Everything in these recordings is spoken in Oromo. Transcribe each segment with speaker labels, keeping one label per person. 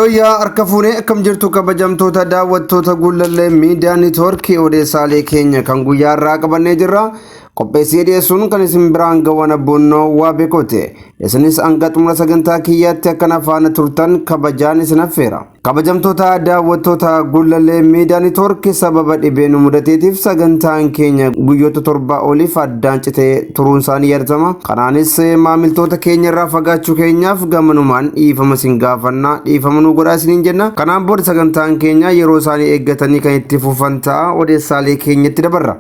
Speaker 1: Wayyaa harka fuunee akkam jirtu kabajamtoota daawwattoota Gullallee Miidiyaa Neetwoorkii odeessaalee keenya kan guyyaa irraa qabannee jirra. Qopheessee dhiyeessuun kan isin biraan ga'an abboonnoo waa beekote. Isinis hanga xumura sagantaa kiyyaatti akkana faana turtan kabajaan isin affeera. Kabajamtoota daawwattoota Gullallee Miidiyaa Neetwoorkii sababa dhibee nu mudateetiif sagantaan keenya guyyoota 7 oliif addaan citee turuun isaanii yadatama. Kanaanis maamiltoota keenya irraa fagaachuu keenyaaf gamanumaan dhiifama isin gaafanna, dhiifama nu godhaa isiniin jenna. Kanaan booda sagantaan keenya yeroo isaanii eeggatanii kan itti fufan ta'a. Odeessaalee keenyatti dabarra.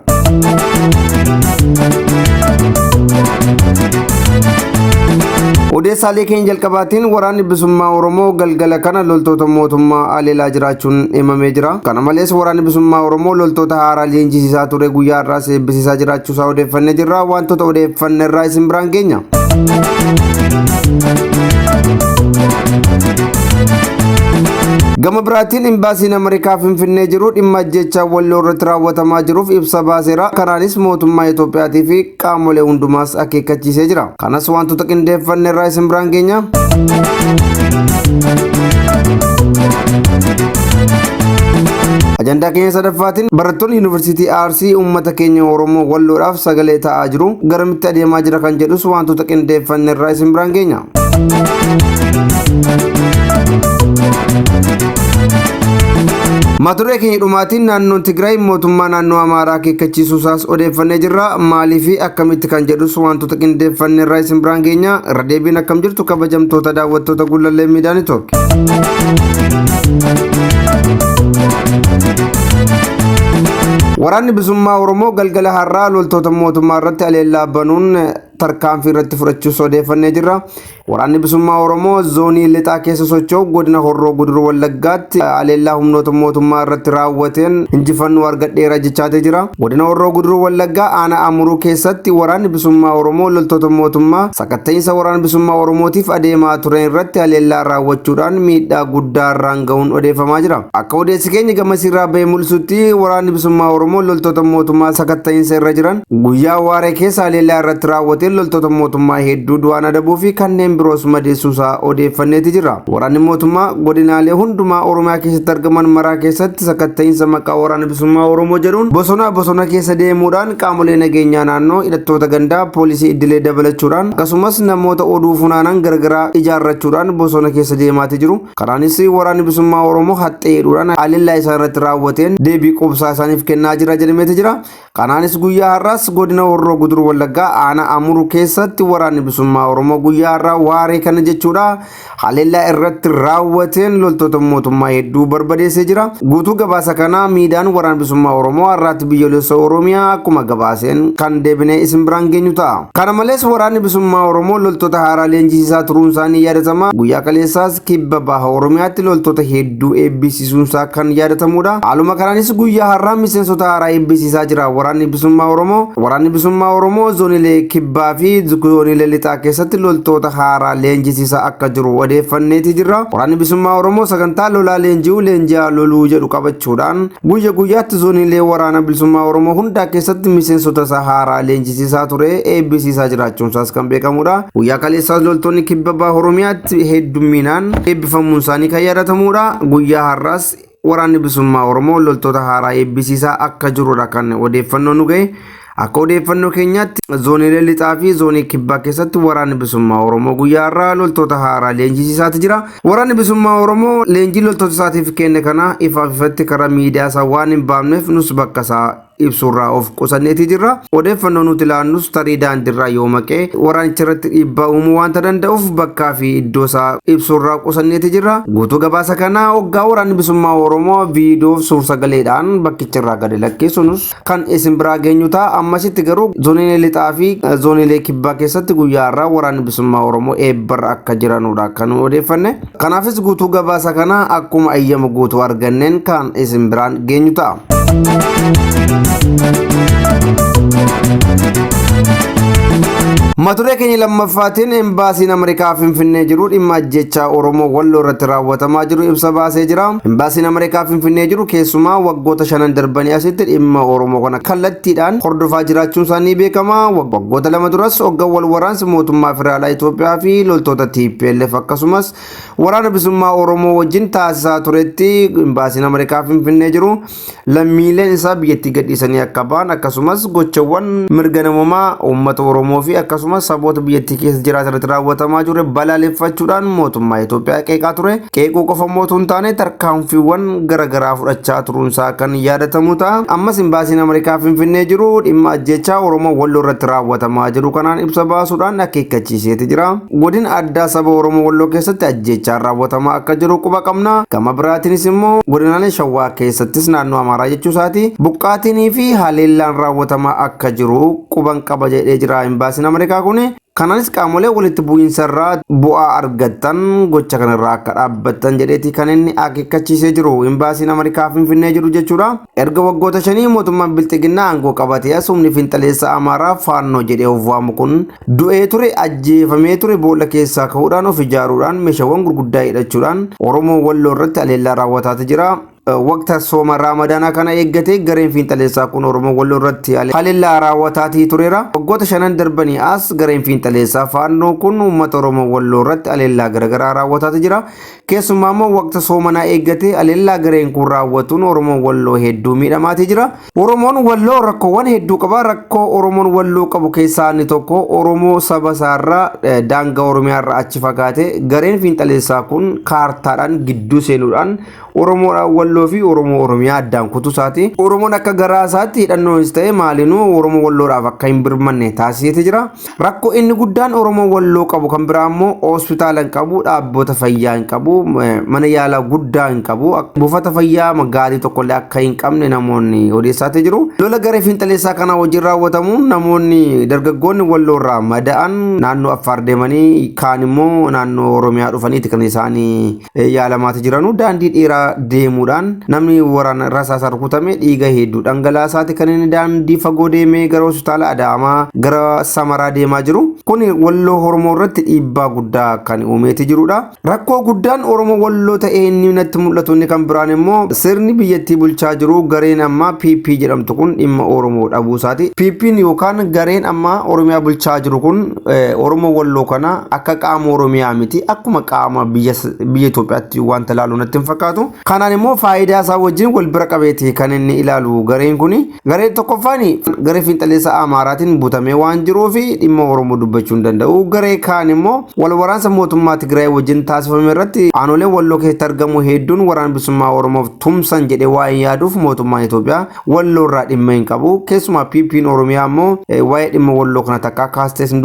Speaker 1: Odeessaalee keenya jalqabaatiin waraanni bilisummaa Oromoo galgala kana loltoota mootummaa aleelaa jiraachuun himamee jira. Kana malees waraanni bilisummaa Oromoo loltoota haaraa leenjisiisaa ture guyyaa irraa eebbisiisaa jiraachuu isaa odeeffannee jirra. Wantoota odeeffanne irraa isin biraan geenya. Gama biraatiin imbaasiin Ameerikaa Finfinnee jiru dhimma ajjechaa Walloo irratti raawwatamaa jiruuf ibsa baaseera. Kanaanis mootummaa Itoophiyaatii fi qaamolee hundumaas akeekkachiisee jira. Kanas wantoota qindeeffanne irraa isin biraan geenya. Ajandaa keenya sadaffaatiin barattoonni Yuunivarsiitii Arsii uummata keenya Oromoo Walloodhaaf sagalee ta'aa jiru. Garamitti adeemaa jira kan jedhus wantoota qindeeffanne irraa isin biraan geenya. Maturee keenya dhumaatiin naannoon Tigraay mootummaa naannoo Amaaraa akeekkachiisuu isaas odeeffannee jirra. Maalii fi akkamitti kan jedhus wantoota qindeeffanne irraa isin biraan geenya. Irra deebiin akkam jirtu kabajamtoota daawwattoota Gullallee Miidiyaa Neetwoorkii. Waraanni bilisummaa Oromoo galgala har'aa loltoota mootummaa irratti aleellaa banuun tarkaanfii irratti fudhachuus odeeffannee jirra. Waraanni bilisummaa Oromoo zoonii lixaa keessa socho'u godina Horroo Guduruu Wallaggaatti aleellaa humnoota mootummaa irratti raawwateen injifannoo argadheera jechaatee jira. Godina Horroo Guduruu Wallaggaa aanaa Amuruu keessatti waraanni bilisummaa Oromoo loltoota mootummaa sakatta'insa waraana bilisummaa Oromootiif adeemaa turan irratti aleellaa raawwachuudhaan miidhaa guddaa irraan ga'uun odeeffamaa jira. Akka odeessi keenya gamasiirraa bahee mul'isutti waraanni bilisummaa Oromoo loltoota mootummaa sakatta'insa irra jiran guyyaa waaree keessa aleellaa irratti raawwateen loltoota mootummaa hedduu du'aan adabuu fi kanneen biroos madeessuusaa odeeffanneeti jira. Waraanni mootummaa godinaalee hundumaa Oromiyaa keessatti argaman maraa keessatti sakatta'insa maqaa waraana bilisummaa Oromoo jedhuun bosona keessa deemuudhaan qaamolee nageenyaa naannoo hidhattoota gandaa poolisii idilee dabalachuudhaan akkasumas namoota oduu funaanan gargaraa ijaarrachuudhaan bosona keessa deemaati jiru. Kanaanis waraanni bilisummaa Oromoo haxxee hidhuudhaan aleellaa isaan irratti raawwateen deebii qubsaa isaaniif kennaa jira jedhameeti jira. Kanaanis guyyaa har'aas godina Horroo Guduruu Wallaggaa aanaa Amuruu keessatti waraanni bilisummaa Oromoo guyyaa har'aa waaree kana jechuudha aleellaa irratti raawwateen loltoota mootummaa hedduu barbadeessee jira. Guutuu gabaasa kanaa miidiyaan waraana bilisummaa Oromoo har'aatti biyyoolessa Oromiyaa akkuma gabaaseen kan deebinee isin biraan geenyu ta'a. Kana malees waraanni bilisummaa Oromoo loltoota haaraa leenjisiisaa turuun isaanii yaadatama. Guyyaa kaleessaas kibba baha Oromiyaatti loltoota hedduu eebbisiisuun isaa kan yaadatamudha. Haaluma kanaanis guyyaa har'aa miseensota haaraa eebbisiisaa jira waraanni bilisummaa Oromoo. Waraanni bilisummaa Oromoo zoonilee kibbaa fi zoonilee lixaa keessatti loltoota haaraa leenjisiisaa akka jiru odeeffanneeti jirra. Waraanni bilisummaa Oromoo sagantaa lolaa leenji'uu leenji'aa loluu jedhu qabachuudhaan guyya guyyaatti zoonilee waraana bilisummaa Oromoo hundaa keessatti miseensota isaa haaraa leenjisiisaa ture eebbisiisaa jiraachuun isaas kan beekamudha. Guyyaa kaleessaas loltoonni kibba baha Oromiyaatti heddumminaan eebbifamuun isaanii kan yaadatamudha. Guyyaa har'aas waraanni bilisummaa Oromoo loltoota haaraa eebbisiisaa akka jirudha kan odeeffannoo nu ga'e. Akka odeeffannoo keenyaatti zoonilee lixaa fi zoonii kibbaa keessatti waraanni bilisummaa Oromoo guyyaa har'aa loltoota haaraa leenjisiisaati jira. Waraanni bilisummaa Oromoo leenjii loltoota isaatiif kenne kana ifaaf ifatti karaa miidiyaa isaa waan hin baafneef nus bakka isaa ibsurraa of qusanneeti jirra. Odeeffannoo nuti ilaannus tarii daandiirraa yoo maqee waraanicha irratti dhiibbaa uumuu waanta danda'uuf bakkaa fi iddoo isaa ibsurraa qusanneeti jirra. Guutuu gabaasa kanaa hoggaa waraanni bilisummaa Oromoo viidiyoof suur-sagaleedhaan bakkicharraa gadi lakkeessunus kan isin biraa geenyu ta'a. Ammasitti garuu zoonilee lixaa fi zoonilee kibbaa keessatti guyyaa har'aa waraanni bilisummaa Oromoo eebbarra akka jiranudha kan odeeffanne. Kanaafis guutuu gabaasa kanaa akkuma ayyama guutuu arganneen kan isin biraan geenyu ta'a. Mature keenya lammaffaatiin embaasiin Ameerikaa Finfinnee jiru dhimma ajjechaa Oromoo Walloo irratti raawwatamaa jiru ibsa baasee jira. Embaasiin Ameerikaa Finfinnee jiru keessumaa waggoota 5 darbanii asitti dhimma Oromoo kana kallattiidhaan hordofaa jiraachuun isaanii beekama. Waggoota 2 duras hoggan wal waraansi mootummaa federaalaa Itoophiyaa fi loltoota TPLF akkasumas waraana bilisummaa Oromoo wajjin taasisaa turetti embaasiin Ameerikaa Finfinnee jiru lammiileen isaa biyyattii gadhiisanii akka ba'an akkasumas gochawwan mirga namummaa uummata Oromoo fi akkasumas saboota biyyattii keessa jiraatan irratti raawwatamaa ture balaaleffachuudhaan mootummaa Itoophiyaa qeeqaa ture. Qeequu qofa mootuu hin taane tarkaanfiiwwan garaagaraa fudhachaa turuunsaa kan yaadatamu ta'a. Ammas embaasiin Ameerikaa Finfinnee jiru dhimma ajjechaa Oromoo Walloo irratti raawwatamaa jiru kanaan ibsa baasuudhaan akeekkachiiseeti jira. Godina addaa saba Oromoo Walloo keessatti ajjechaan raawwatamaa akka jiru quba qabna. Gama biraatiinis immoo godinaalee Shawaa keessattis naannoo Amaaraa jechuu isaati buqqaatinii fi haleellaan raawwatamaa akka jiru quban qaba jedhee jira embaasiin Ameerikaa kun. Kanaanis qaamolee walitti bu'iinsa irraa bu'aa argatan gocha kanarraa akka dhaabbatan jedheeti kan inni akeekkachiisee jiru embaasiin Ameerikaa Finfinnee jiru jechuudha. Erga waggoota 5 mootummaan bilxiginnaa aangoo qabatee humni fiinxaleessa Amaaraa Faannoo jedhee of waamu kun du'ee ture ajjeefamee ture boolla keessaa ka'uudhaan of ijaaruudhaan meeshaawwan gurguddaa hidhachuudhaan Oromoo Walloo irratti haleellaa raawwataa jira. Waqta sooma Raamadaanaa kana eeggate gareen fiinxaleessaa kun Oromoo Walloo irratti haleellaa raawwataa tureera. Waggoota 5 darbanii as gareen fiinxaleessaa Faannoo kun uummata Oromoo Walloo irratti haleellaa garaagaraa raawwataa jira. Keessumaa immoo waqta soomanaa eeggate haleellaa gareen kun raawwatuun Oromoo Walloo hedduu miidhamaa jira. Oromoon Walloo rakkoowwan hedduu qaba. Rakkoo Oromoon Walloo qabu keessaa inni tokko Oromoo saba isaarraa daangaa Oromiyaarraa achi fagaate gareen fiinxaleessaa kun kaartaadhaan gidduu seenuudhaan Oromoo Walloo fi Oromoo Oromiyaa addaan kutuu isaati. Oromoon akka garaa isaatti hidhannoonis ta'e maalinuu Oromoo Walloodhaaf akka hin birmanne taasisee jira. Rakkoo inni guddaan Oromoo Walloo qabu kan biraa immoo hospitaala hin qabu, dhaabbata fayyaa hin qabu, mana yaalaa guddaa hin qabu, buufata fayyaa magaalii tokkollee akka hin qabne namoonni odeessaa jiru. Lola garee fiinxaleessaa kana wajjin raawwatamuun namoonni dargaggoonni Walloorraa mada'an naannoo Affaar deemanii kaan immoo naannoo Oromiyaa dhufaniiti kan isaanii yaalamaa jiranu. Daandii dheeraa deemuudhaan namni waraana rasaasaan rukutame dhiiga hedduu dhangalaasaati kan inni daandii fagoo deemee gara hospitaala Adaamaa gara Samaraa deemaa jiru. Kun Walloo Oromoo irratti dhiibbaa guddaa kan uumeeti jirudha. Rakkoo guddaan Oromoo Walloo ta'ee inni natti mul'atu inni kan biraan immoo sirni biyyattii bulchaa jiru gareen ammaa PP jedhamtu kun dhimma Oromoo dhabuusaati. PP'n yookaan gareen ammaa Oromiyaa bulchaa jiru kun Oromoo Walloo kana akka qaama Oromiyaa miti akkuma qaama biyya Itoophiyaatti wanta ilaalu natti hin fakkaatu. Kanaan immoo faayidaa isaa wajjin wal bira qabeeti kan inni ilaalu gareen kun. Gareen tokkoffaan garee fiinxaleessa Amaaraatiin butamee waan jiruuf dhimma Oromoo dubbachuu hin danda'u. Garee kaan immoo wal waraansa mootummaa Tigraay wajjin taasifame irratti aanolee Walloo keessatti argamu hedduun waraana bilisummaa Oromoof tumsan jedhee waa'ee yaaduuf mootummaan Itoophiyaa Walloo irraa dhimma hin qabu. Keessumaa PP'n Oromiyaa immoo waa'ee dhimma Walloo kana takka kaastees hin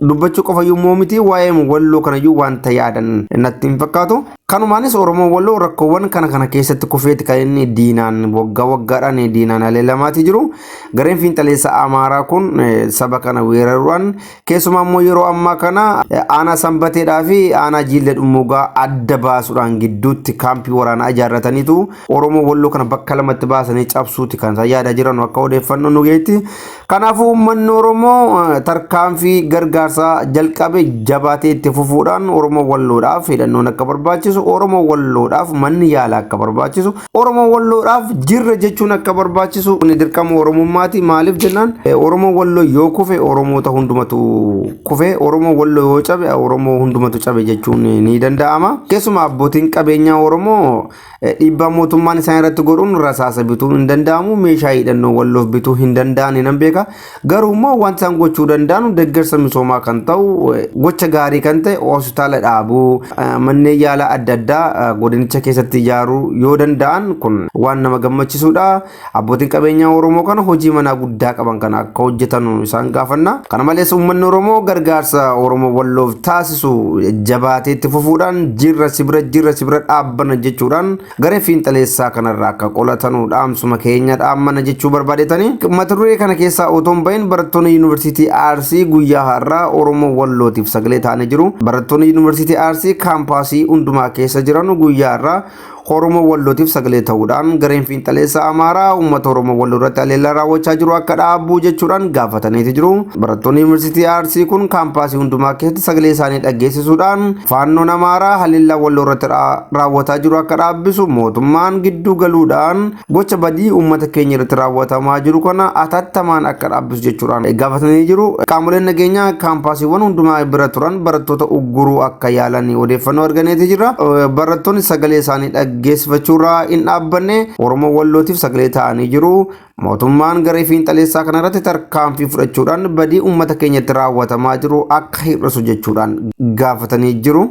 Speaker 1: dubbachuu qofa yommuu miti waa'ee Walloo kanayyuu wanta yaadan natti hin fakkaatu. Kanumaanis Oromoo Walloo rakkoowwan kana keessatti kufeeti kan inni diinaan waggaadhaan diinaan haleelamaati jiru. Gareen fiinxaleessa Amaaraa kun saba kana weeraruudhaan keessumaa immoo yeroo ammaa kana aanaa Sanbateedhaa fi aanaa Jiillee Dhummuugaa adda baasuudhaan gidduutti kaampii waraanaa ijaarrataniitu Oromoo Walloo kana bakka lamatti baasanii cabsuuti kan isaan yaadaa jiran akka odeeffannoo nu geetti. Kanaafuu uummanni Oromoo tarkaanfii gargaarsaa jalqabe jabaatee itti fufuudhaan Oromoo Walloodhaaf hidhannoon akka barbaachisu, Oromoo Walloodhaaf manni yaalaa akka barbaachisu, Oromoo Walloodhaaf jirra jechuun akka barbaachisu kun dirqama Oromummaati. Maaliif jennaan Oromoo Walloo yoo kufe Oromoota hundumatu kufe, Oromoo Walloo yoo cabe Oromoo hundumatu cabe jechuun ni danda'ama. Keessumaa abbootiin qabeenyaa Oromoo dhiibbaa mootummaan isaan irratti godhuun rasaasa bituu hin danda'amu, meeshaa hidhannoo Walloof bituu hin danda'an nan beeka. Garuu immoo wanta isaan gochuu danda'an deeggarsa misoomaa kan ta'u gocha gaarii kan ta'e hospitaala dhaabuu, manneen yaalaa adda addaa godinicha keessatti ijaaruu yoo danda'an kun waan nama gammachiisudha. Abbootiin qabeenyaa Oromoo kana hojii manaa guddaa qaban kana akka hojjetan isaan gaafanna. Kana malees uummanni Oromoo gargaarsa Oromoo Walloof taasisu jabaatee itti fufuudhaan jirra sibira dhaabbana jechuudhaan garee fiinxaleessaa kanarraa akka qolatanu dhaamsuma keenya dhaammana jechuu barbaadetanii. Mata duree kana keessaa otoon bahin barattoonni yuunivarsiitii Arsii guyyaa har'aa Oromoo Wallootiif sagalee ta'anii jiru. Barattoonni yuunivarsiitii Arsii kaampaasii hundumaa keessa jiran guyyaa har'aa Oromoo Wallootiif sagalee ta'uudhaan gareen fiinxaleessa Amaaraa uummata Oromoo Walloo irratti haleellaa raawwachaa jiru akka dhaabbuu jechuudhaan gaafatanii jiru. Barattoonni Yuunivarsiitii Arsii kun kaampaasii hundumaa keessatti sagalee isaanii dhageessisuudhaan faannoon Amaaraa haleellaa Walloo irratti raawwataa jiru akka dhaabbisu mootummaan gidduu galuudhaan gocha badii uummata keenya irratti raawwatamaa jiru kana atattamaan akka dhaabbisu jechuudhaan gaafatanii jiru. Qaamoleen nageenyaa kaampaasiiwwan hundumaa bira turan barattoota ugguruu akka yaalan odeeffannoo arganeeti jira. Barattoonni sagalee isaanii dhageessifachuurraa hin dhaabbanne Oromoo Wallootiif sagalee ta'anii jiru. Mootummaan garee fiinxaleessaa kana irratti tarkaanfii fudhachuudhaan badii uummata keenyatti raawwatamaa jiru akka hir'isu jechuudhaan gaafatanii jiru.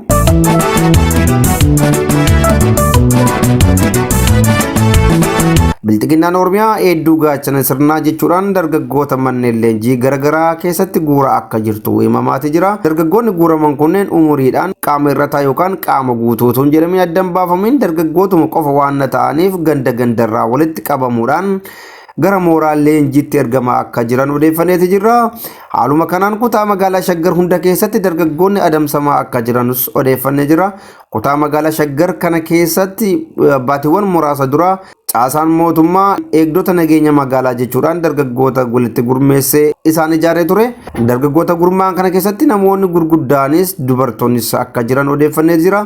Speaker 1: Bilxiginnaan Oromiyaa hedduu gaachana sirnaa jechuudhaan dargaggoota manneen leenjii garaagaraa keessatti guura akka jirtu himamaati jira. Dargaggoonni guuraman kunneen umuriidhaan qaama irrataa yookaan qaama guutuutuun jedhamee addan baafamin dargaggootuma qofa waan ta'aniif ganda gandarraa walitti qabamuudhaan gara mooraa leenjiitti ergamaa akka jiran odeeffaneeti jira. Haaluma kanaan kutaa magaalaa Shaggar hunda keessatti dargaggoonni adamsamaa akka jiranus odeeffannee jira. Kutaa magaalaa Shaggar kana keessatti baatiiwwan muraasa dura caasaan mootummaa eegdota nageenya magaalaa jechuudhaan dargaggoota walitti gurmeessee isaan ijaaree ture. Dargaggoota gurmaan kana keessatti namoonni gurguddaanis dubartoonnis akka jiran odeeffannee jira.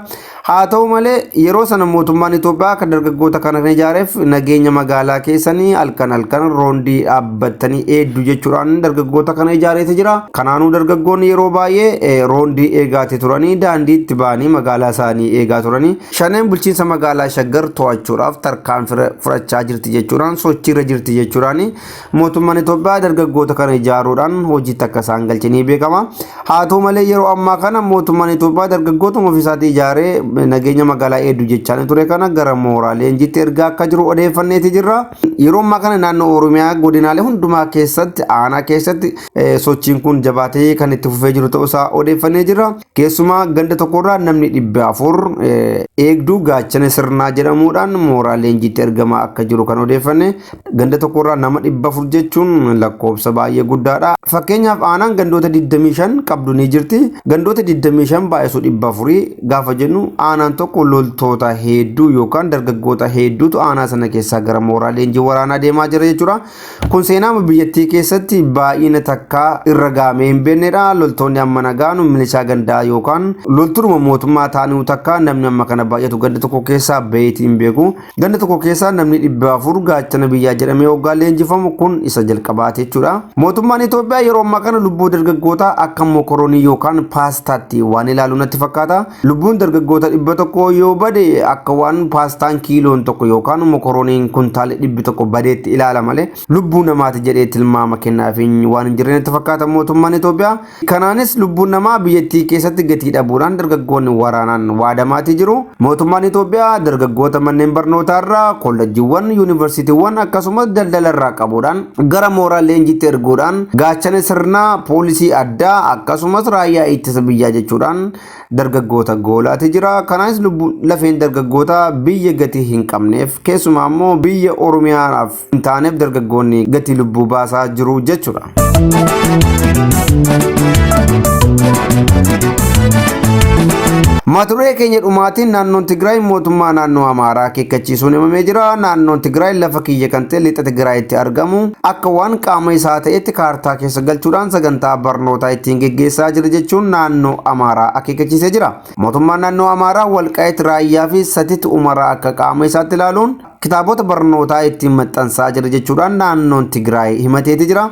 Speaker 1: Haa ta'u malee yeroo sana mootummaan Itoophiyaa akka dargaggoota kana ijaareef nageenya magaalaa keessanii halkan roondii dhaabbatanii eegdu jechuudhaan dargaggoota kana ijaareeti jira. Kanaanuu dargaggoonni yeroo baay'ee roondii eegaati turanii daandii itti ba'anii magaalaa isaanii eegaa turanii. Shaneen bulchiinsa magaalaa Shaggar to'achuudhaaf tarkaanfii fudhachaa jirti jechuudhaan sochiirra jirti jechuudhaan mootummaan Itoophiyaa dargaggoota kana ijaaruudhaan hojiitti akka isaan galchanii beekama. Haa ta'u malee yeroo ammaa kana mootummaan Itoophiyaa dargaggoota ofiisaatii ijaaree nageenya magaalaa eegdu jechaan ture kana gara mooraa leenjiitti ergaa akka jiru odeeffanneeti jirra. Yeroo ammaa kana naannoo Oromiyaa godinaalee hundumaa keessatti aanaa keessatti sochiin kun jabaatee kan itti fufee jiru ta'uusaa odeeffannee jirra. Keessumaa ganda tokkorraa namni 400 eegduu gaachana sirnaa jedhamuudhaan mooraa leenjiitti ergamaa akka jiru kan odeeffanne. Ganda tokkorraa nama 400 jechuun lakkoofsa baay'ee guddaadha. Fakkeenyaaf aanaan gandoota 25 qabdu ni jirti. Gandoota 25 baay'isuu 400 gaafa jennu aanaan tokko loltoota hedduu yookaan dargaggoota hedduutu aanaa sana keessaa gara mooraa leenjii waraanaa deemaa jira jechuudha. Kun seenaa biyyattii keessatti baay'ina takkaa irra gaamee hin beeknedha. Loltoonni amma nagaanu milishaa gandaa yookaan loltuuma mootummaa taanuu takkaa namni amma kana baay'atu ganda tokko keessaa baheetii hin beeku. Ganda tokko keessaa namni 400 gaachana biyyaa jedhamee hoggaa leenjifamu kun isa jalqabaate jechuudha. Mootummaan Itoophiyaa yeroo ammaa kana lubbuu dargaggootaa akka mokoroonii yookaan paastaatti waan ilaalu natti fakkaata. Lubbuun dargaggoota 100 yoo bade akka waan paastaan kiiloon tokko yookaan mokorooniin kuntaale 100 badeetti ilaala malee lubbuu namaati jedhee tilmaama kennaaf waan hin jirre natti fakkaata mootummaan Itoophiyaa. Kanaanis lubbuun namaa biyyattii keessatti gatii dhabuudhaan dargaggoonni waraanaan waadamaatii jiru. Mootummaan Itoophiyaa dargaggoota manneen barnootaarraa kolleejjiiwwan yuunivarsiitiiwwan akkasumas daldalarraa qabuudhaan gara mooraa leenjiitti erguudhaan gaachana sirnaa poolisii addaa akkasumas raayyaa ittisa biyyaa jechuudhaan dargaggoota goolaati jira. Kanaanis lafeen dargaggoota biyya gatii hin qabneef keessumaa immoo biyya Oromiyaaf hin taaneef dargaggoonni gatii lubbuu baasaa jiru jechuudha. Maturee keenya dhumaatiin naannoon Tigraay mootummaa naannoo Amaaraa akeekkachiisuun himamee jira. Naannoon Tigraay lafa kiyya kan ta'e lixa Tigraayitti argamu akka waan qaama isaa ta'etti kaartaa keessa galchuudhaan sagantaa barnootaa ittiin geggeessaa jira jechuun naannoo Amaaraa akeekkachiisee jira. Mootummaan naannoo Amaaraa Walqaayit Raayyaa fi Satit Umaraa akka qaama isaatti ilaaluun kitaabota barnootaa ittiin maxxansaa jira jechuudhaan naannoon Tigraay himateeti jira.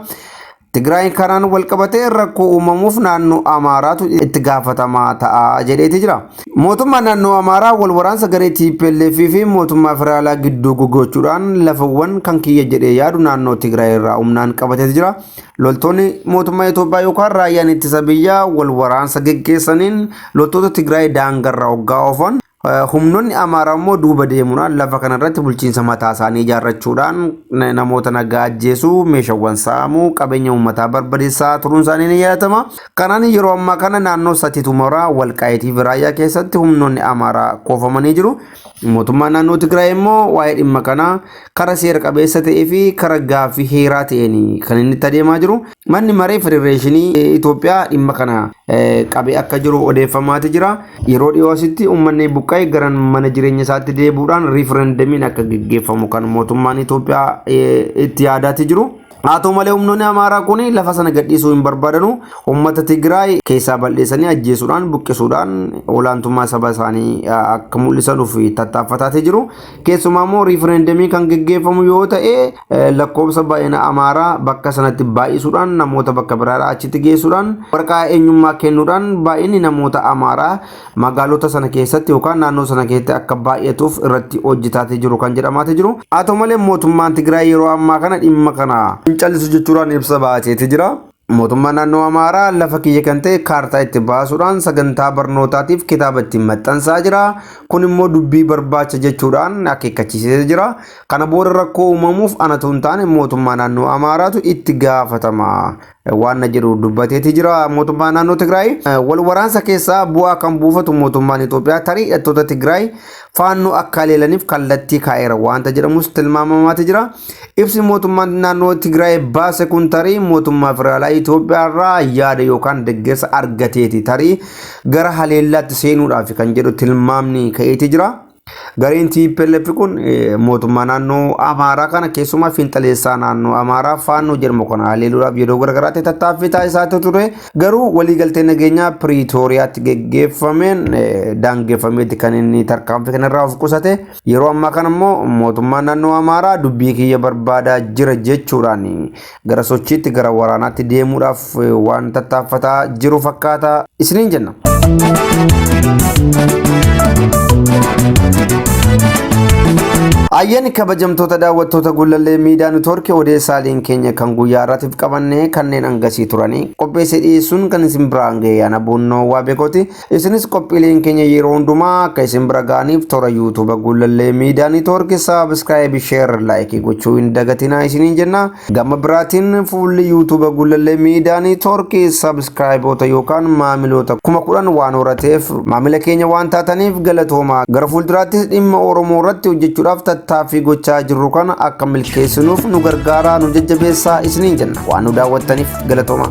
Speaker 1: Tigraay kanaan walqabatee rakkoo uumamuuf naannoo Amaaraatu itti gaafatamaa ta'a jedheeti jira. Mootummaan naannoo Amaaraa wal waraansa garee TPLF fi mootummaa federaalaa gidduu gochuudhaan lafawwan kan kiyya jedhee yaadu naannoo Tigraay irraa humnaan qabateeti jira. Loltoonni mootummaa Itoophiyaa yookaan raayyaan ittisa biyyaa wal waraansa geggeessaniin loltoota Tigraay daangarraa hoggaa oofan. Humnoonni Amaaraa immoo duuba deemuudhaan lafa kanarratti bulchiinsa mataa isaanii ijaarrachuudhaan namoota nagaa ajjeesuu, meeshaawwan saamuu, qabeenya uummataa barbadeessaa turuun isaanii ni yaadatama. Kanaan yeroo ammaa kana naannoo Satit Umaraa Walqaayitii fi Raayyaa keessatti humnoonni Amaaraa koofamanii jiru. Mootummaan naannoo Tigraay immoo waa'ee dhimma kanaa karaa seera qabeessa ta'ee fi karaa gaaffii heeraa ta'een kan inni itti adeemaa jiru. Manni maree federeeshinii Itoophiyaa dhimma kana qabee akka jiru odeeffamaati jira. Yeroo dhiyoositti uummanni buqqa'e gara mana jireenya isaatti deebi'uudhaan riiferendamiin akka gaggeeffamu kan mootummaan Itoophiyaa itti yaadaati jiru. haa ta'u malee humnoonni Amaaraa kun lafa sana gadhiisuu hin barbaadanu. Uummata Tigraay keessaa balleessanii ajjeesuudhaan buqqisuudhaan olaantummaa saba isaanii akka mul'isanuuf tattaaffataa jiru. Keessumaa immoo riiferendamii kan gaggeeffamu yoo ta'e lakkoofsa baay'ina Amaaraa bakka sanatti baay'isuudhaan namoota bakka biraadhaa achitti geessuudhaan waraqaa eenyummaa kennuudhaan baay'inni namoota Amaaraa magaalota sana keessatti yookaan naannoo sana keessatti akka baay'atuuf irratti hojjetaa jiru kan jedhamaati jiru. Haa ta'u malee mootummaan Tigraay yeroo ammaa kana dhimma kana callisu jechuudhaan ibsa baaseeti jira. Mootummaan naannoo Amaaraa lafa kiyya kan ta'e kaartaa itti baasuudhaan sagantaa barnootaatiif kitaaba itti maxxansaa jira. Kun immoo dubbii barbaacha jechuudhaan akeekkachiisee jira. Kana booda rakkoo uumamuuf anatu hin taane mootummaa naannoo Amaaraatu itti gaafatama waan jedhu dubbateeti jira. Mootummaan naannoo Tigraay wal waraansa keessaa bu'aa kan buufatu mootummaan Itoophiyaa tarii hidhattoota Tigraay faannoo akka leelaniif kallattii kaa'eera waanta jedhamus tilmaamamaati jira. Ibsi mootummaan naannoo Tigraay baase kun tarii mootummaa federaalaa Itoophiyaa irraa yaada yookaan deeggarsa argateeti tarii gara haleellaatti seenuudhaaf kan jedhu tilmaamni ka'eeti jira. Gareen TPLF kun mootummaa naannoo Amaaraa kana keessumaa fiinxaleessaa naannoo Amaaraa faannoo jedhamu kana haleeluudhaaf yeroo garagaraatti tattaaffii taasisaa ture. Garuu waliigaltee nageenyaa Piriitooriyaatti geggeeffameen daangeffameetti kan inni tarkaanfii kanarraa of qusate. Yeroo ammaa kana immoo mootummaan naannoo Amaaraa dubbii kiyya barbaadaa jira jechuudhaan gara sochiitti gara waraanaatti deemuudhaaf waan tattaaffataa jiru fakkaata isiniin jenna. Ayyaanni kabajamtoota daawwattoota Gullallee Miidiyaa Neetwoorkii odeessaaleen keenya kan guyyaa irraatiif qabanne kanneen hangasii turanii qopheessee dhiyeessuun kan isin biraan ga'e ana Boonnoo Waabeekooti. Isinis qophiileen keenya yeroo hundumaa akka isin bira ga'aniif toora YouTube Gullallee Miidiyaa Neetwoorkii subscribe share like gochuu hin dagatinaa isiniin jenna. Gama biraatiin fuulli YouTube Gullallee Miidiyaa Neetwoorkii subscribeota yookaan maamiloota 10,000 waan horateef maamila keenya waan taataniif galatooma. Gara fuulduraattis dhimma Oromoo irratti hojjechuudhaaf tattaaffii gochaa jirru kana akka milkeessinuuf nu gargaaraa nu jajjabeessaa isiniin jenna. Waan nu daawwattaniif galatooma.